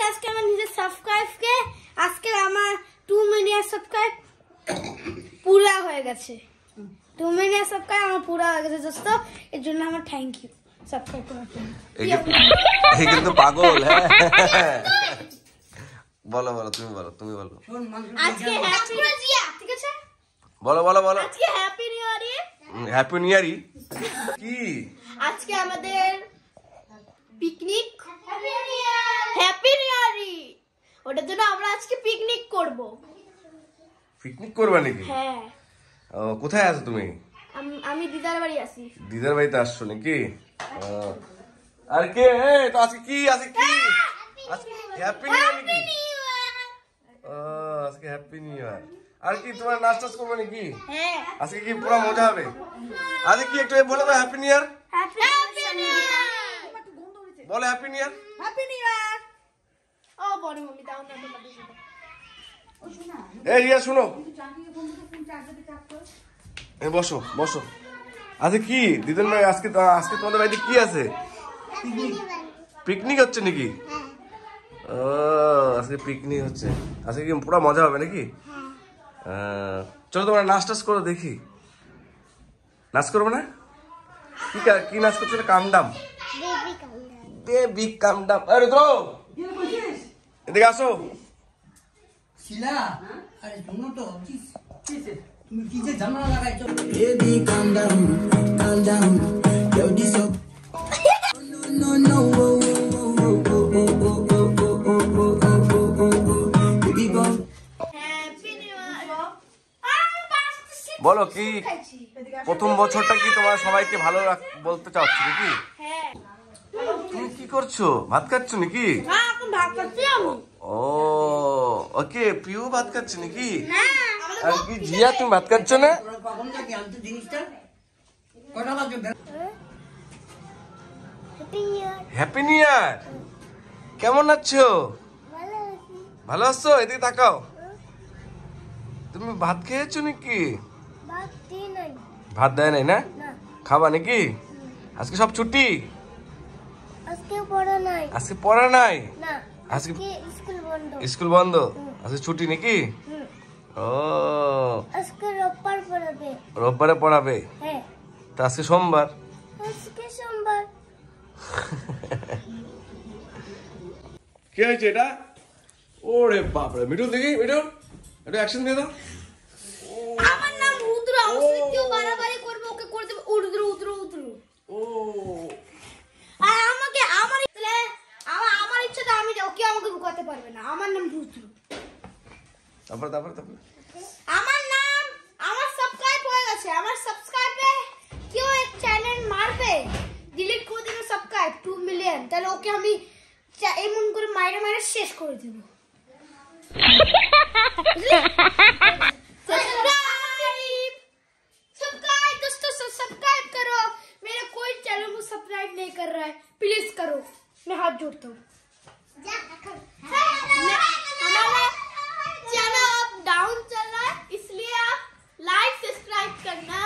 করেছে আজকে আমার নিজের সাবস্ক্রাইবকে। আজকে আমার 2 মিলিয়ন সাবস্ক্রাইব পুরা হয়ে গেছে। 2 মিলিয়ন সাবস্ক্রাইব আমার পুরা হয়ে গেছে দোস্ত, এর জন্য আমার থ্যাংক ইউ সাবস্ক্রাইব করার জন্য। এই কিন্তু পাগল। হ্যাঁ বলো বলো, তুমি বলো, তুমি বলো। আজকে হ্যাপি জিয়া, ঠিক আছে বলো বলো বলো। আজকে happy new year. Happy new ইয়ার কি? আজকে আমাদের পিকনিক। হ্যাপি নিউ ইয়ার, ওটার জন্য আমরা আজকে পিকনিক করব। পিকনিক করবা নাকি? হ্যাঁ। কোথায় আছো তুমি? আমি দিদার বাড়ি আছি। দিদার বাড়িতে আসছো নাকি? আর কে তো আজকে কি হ্যাপি নিউ ইয়ার নাকি? আজকে হ্যাপি নিউ ইয়ার। আর কি তোমার নাস্তা করবে নাকি? হ্যাঁ। আজকে কি পুরো মজা হবে? আজকে কি একটু বলে দাও happy new year. Happy new year বলো happy new year. Happy new year. ও বড় মম্মি দাও না তোমাদের সাথে। এই রিয়া শুনো, এই বসো বসো। আজকে কি দিদুন ভাই আজকে তোমাদের বাড়িতে কি আছে? পিকনিক হচ্ছে নাকি? ও আজকে পিকনিক হচ্ছে। আজকে কি পুরো মজা হবে নাকি? চলো তোমরা নাচ টাচ করো দেখি। নাচ করবো না? কি নাচ করছো? কামডাম, বেবি কামডাম। আরে তো এদিকে আসো। শিলা আরে শুনো তো, তুমি কি যে ঝামেলা লাগাইছো? Baby calm down yo this up no বলো কি প্রথম বছরটা কি তোমার সবাইকে ভালো বলতে চাচ্ছ নাকি? তুমি কি করছো? ভাত খাচ্ছ নাকি? ও ওকে, পিউ ভাত খাচ্ছে নাকি? আর কি জিয়া তুমি ভাত খাচ্ছ না? হ্যাপি নিউ ইয়ার। কেমন আছো? ভালো আছো? এদিকে তাকাও। তুমি ভাত খেয়েছো নাকি? ভাত দেয় নাই না? খাবা নাকি? আজকে সব ছুটি? আজকে পড়া নাই? আজকে স্কুল বন্ধ। আজকে ছুটি নাকি? ও রোববারে পড়াবে? তা আজকে সোমবার। কি হয়েছে এটা? ওরে বাপরে, মিঠু দেখি, মিঠু একটু অ্যাকশন দিয়ে দাও। আমার নাম রুদ্র, আমার সাথে কেউ বাড়াবাড়ি করবে ওকে করে দেব উদ্র। ও আর আমাকে আমার ইচ্ছাটা আমি ওকে আমাকে রুকাতে পারবে না। আমার নাম রুদ্র। তারপর আমার সাবস্ক্রাইব হয়ে গেছে। আমার সাবস্ক্রাইবে কেউ এক চ্যানেল মারবে, ডিলিট করে দেবে সাবস্ক্রাইব 2 মিলিয়ন, তাহলে ওকে আমি এমন করে মাইরা শেষ করে দেব। सब्सक्राइब करो। मेरा कोई चैनल को सब्सक्राइब नहीं कर रहा है, प्लीज करो, मैं हाथ जोड़ता हूँ। हमारा चैनल अब डाउन चल रहा है, इसलिए आप लाइक सब्सक्राइब करना।